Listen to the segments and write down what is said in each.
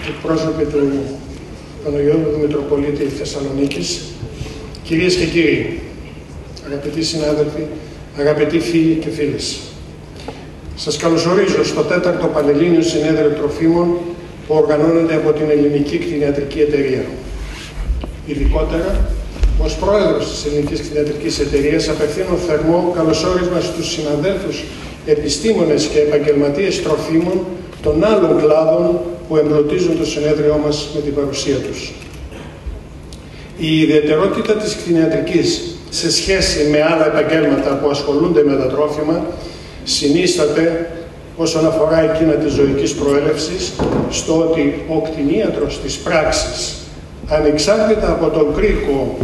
Εκπρόσωποι του Παναγιώτου του Μητροπολίτη Θεσσαλονίκης, κυρίες και κύριοι, αγαπητοί συνάδελφοι, αγαπητοί φίλοι και φίλες. Σας καλωσορίζω στο 4ο Πανελλήνιο Συνέδριο Τροφίμων που οργανώνεται από την Ελληνική Κτηνιατρική Εταιρεία. Ειδικότερα, ως πρόεδρος της Ελληνικής Κτηνιατρικής Εταιρείας, απευθύνω θερμό καλωσόρισμα στους συναδέλφους επιστήμονες και επαγγελματίες τροφίμων των άλλων κλάδων που εμπλουτίζουν το συνέδριό μας με την παρουσία τους. Η ιδιαιτερότητα της κτηνιατρικής σε σχέση με άλλα επαγγέλματα που ασχολούνται με τα τρόφιμα συνίσταται όσον αφορά εκείνα της ζωικής προέλευσης στο ότι ο κτηνίατρος της πράξης, ανεξάρτητα από τον κρίκο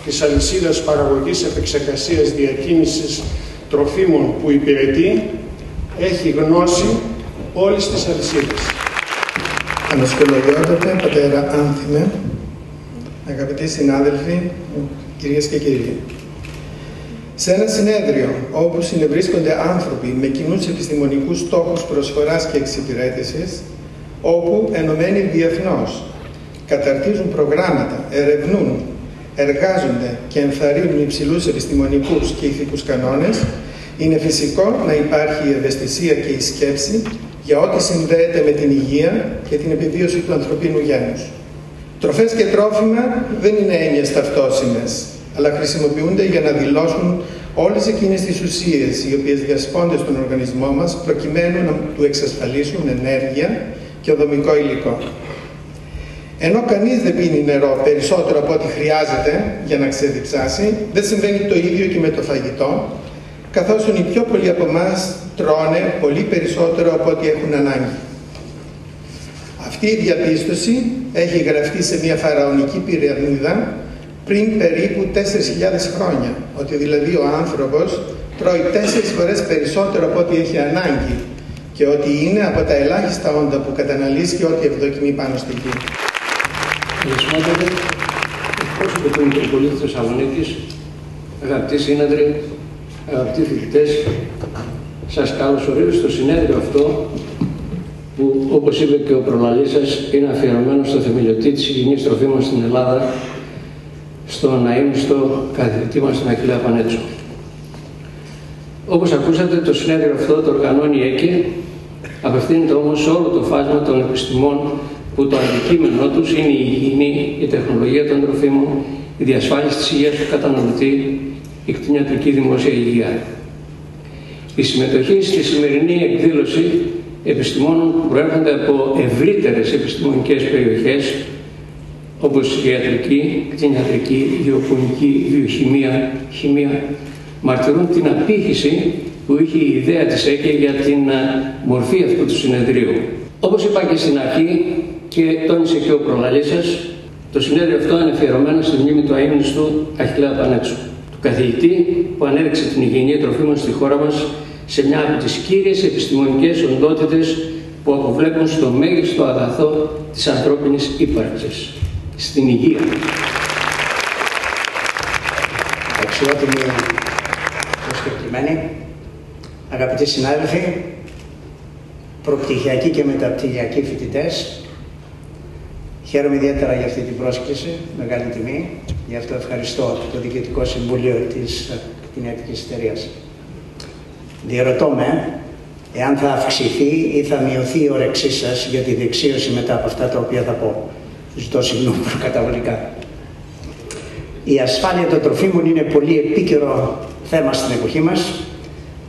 της αλυσίδας παραγωγής επεξεργασίας διακίνησης τροφίμων που υπηρετεί, έχει γνώση όλης της αλυσίδας. Ανασχολιότατε, πατέρα Άνθιμε, αγαπητοί συνάδελφοι, κυρίες και κύριοι. Σε ένα συνέδριο όπου συνευρίσκονται άνθρωποι με κοινούς επιστημονικούς στόχους προσφοράς και εξυπηρέτησης, όπου ενωμένοι διεθνώς καταρτίζουν προγράμματα, ερευνούν, εργάζονται και ενθαρρύνουν υψηλούς επιστημονικούς και ηθικούς κανόνες, είναι φυσικό να υπάρχει η ευαισθησία και η σκέψη για ό,τι συνδέεται με την υγεία και την επιβίωση του ανθρωπίνου γένους. Τροφές και τρόφιμα δεν είναι έννοιες ταυτόσιμες, αλλά χρησιμοποιούνται για να δηλώσουν όλες εκείνες τις ουσίες οι οποίες διασπώνται στον οργανισμό μας προκειμένου να του εξασφαλίσουν ενέργεια και οδομικό υλικό. Ενώ κανείς δεν πίνει νερό περισσότερο από ό,τι χρειάζεται για να ξεδιψάσει, δεν συμβαίνει το ίδιο και με το φαγητό, καθώς οι πιο πολλοί από εμάς τρώνε πολύ περισσότερο από ό,τι έχουν ανάγκη. Αυτή η διαπίστωση έχει γραφτεί σε μια φαραωνική πυραμίδα πριν περίπου 4.000 χρόνια, ότι δηλαδή ο άνθρωπος τρώει 4 φορές περισσότερο από ό,τι έχει ανάγκη και ότι είναι από τα ελάχιστα όντα που καταναλύσει και ό,τι ευδοκιμεί πάνω στη γη. Ευχαριστώ, εκπρόσωποι του Μητροπολίτη Θεσσαλονίκης, αγαπητοί σύναδροι, αγαπητοί φοιτητές, σας καλωσορίζω στο συνέδριο αυτό που, όπως είπε και ο προλαλής σας, είναι αφιερωμένο στο θεμελιωτή της υγιεινής τροφίμων στην Ελλάδα, στον αείμνηστο καθηγητή μας, τον Αχιλλέα Πανέτσο. Όπως ακούσατε, το συνέδριο αυτό το οργανώνει η ΕΚΕ, απευθύνεται όμως σε όλο το φάσμα των επιστημών που το αντικείμενό τους είναι η υγιεινή, η τεχνολογία των τροφίμων, η διασφάλιση της υγείας του καταναλωτή, η κτηνιατρική δημόσια υγεία. Η συμμετοχή στη σημερινή εκδήλωση επιστημόνων που προέρχονται από ευρύτερες επιστημονικές περιοχές, όπως η ιατρική, κτηνιατρική, γεωπονική, βιοχημία, χημεία, μαρτυρούν την απήχηση που είχε η ιδέα της ΕΚΕ για την μορφή αυτού του συνεδρίου. Όπως είπα και στην αρχή και τόνισε και ο προλαλής σας, το συνέδριο αυτό είναι αφιερωμένο στη μνήμη του αείμνηστου Αχιλλέα Πανέτσου, του καθηγητή που ανέδειξε την υγιεινή τροφίμων στη χώρα μας σε μια από τις κύριες επιστημονικές οντότητες που αποβλέπουν στο μέγιστο αγαθό της ανθρώπινης ύπαρξης, στην υγεία. Αξιότιμοι προσκεκλημένοι, αγαπητοί συνάδελφοι, προπτυχιακοί και μεταπτυχιακοί φοιτητές, χαίρομαι ιδιαίτερα για αυτή την πρόσκληση, μεγάλη τιμή. Γι' αυτό ευχαριστώ το Διοικητικό Συμβούλιο της Κτηνιατρικής Εταιρείας. Διερωτώ με εάν θα αυξηθεί ή θα μειωθεί η όρεξή σας για τη δεξίωση μετά από αυτά τα οποία θα πω. Ζητώ συγγνώμη προκαταβολικά. Η ασφάλεια των τροφίμων είναι πολύ επίκαιρο θέμα στην εποχή μας.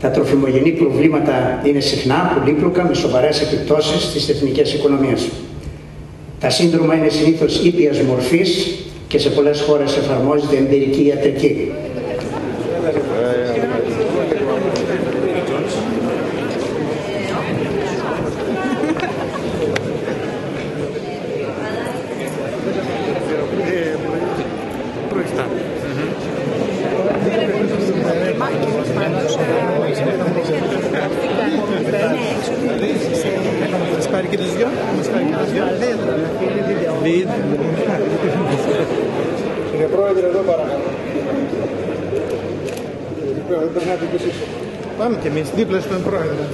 Τα τροφιμογενή προβλήματα είναι συχνά, πολύπλοκα, με σοβαρές επιπτώσεις στις εθνικές οικονομίες. Τα σύνδρομα είναι συνήθως ήπιας μορφής και σε πολλές χώρες εφαρμόζεται εμπειρική ιατρική. Κύριε Πρόεδρε, εδώ παρακαλώ. Περνάτε κι εσείς. Πάμε κι εμείς, δίπλα στον Πρόεδρο.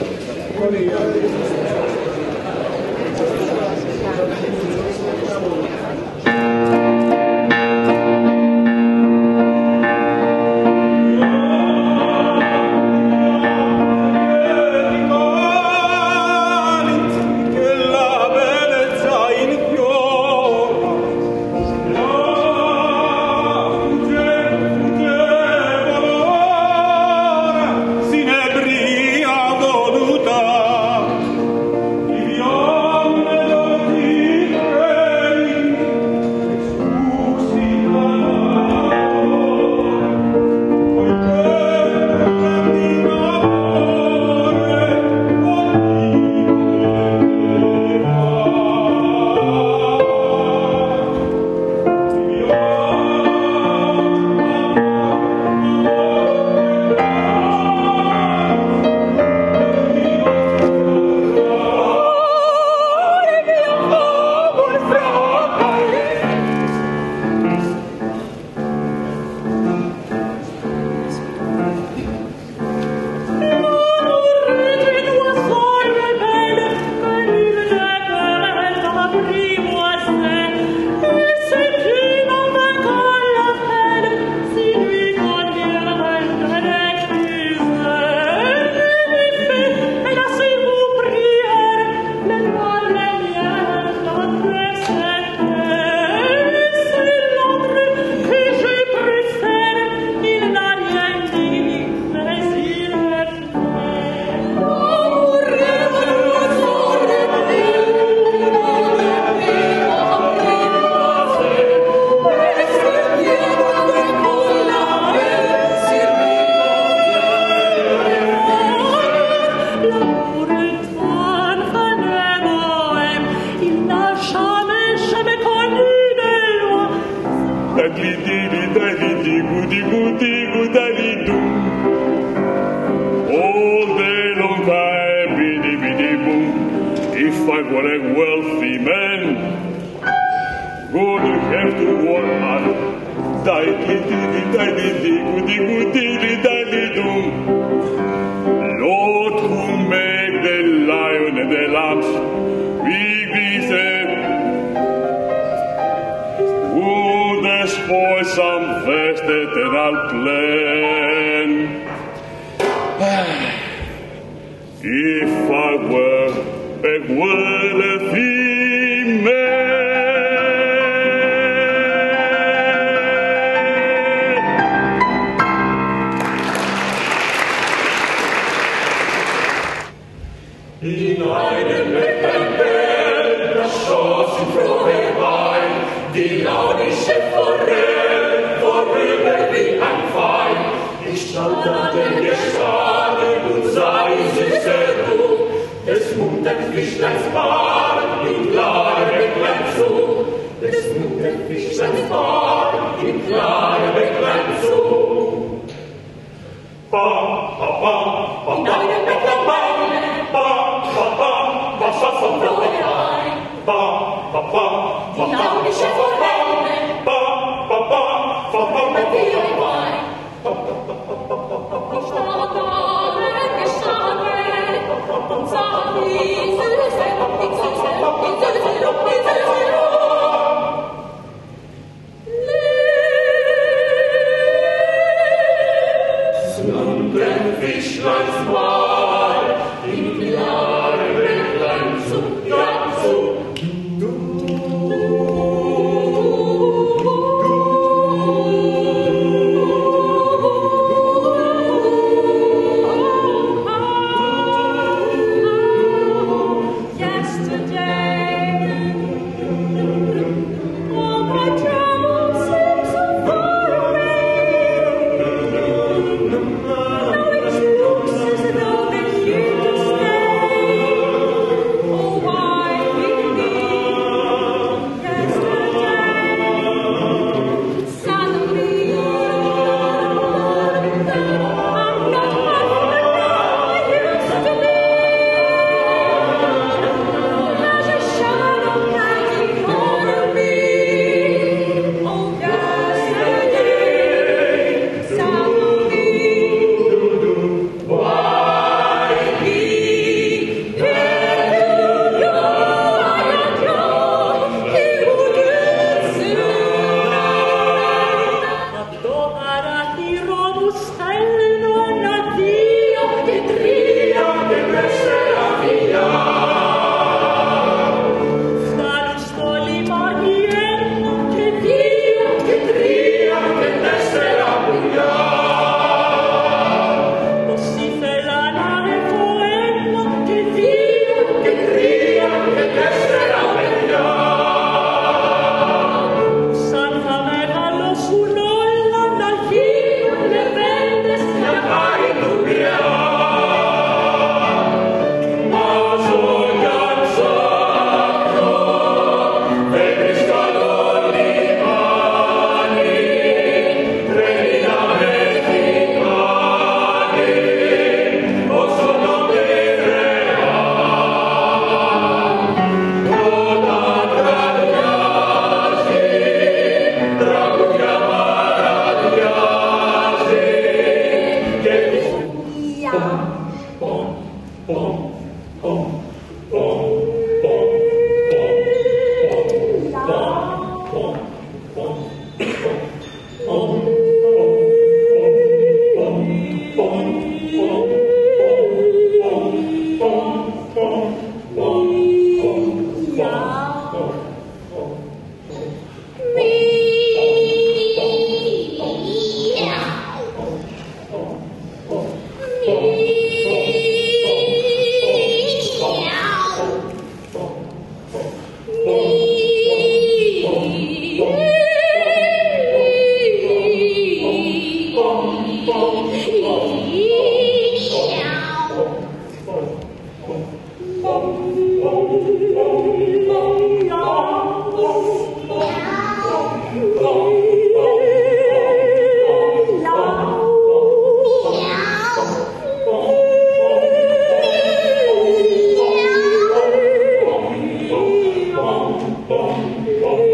Bom,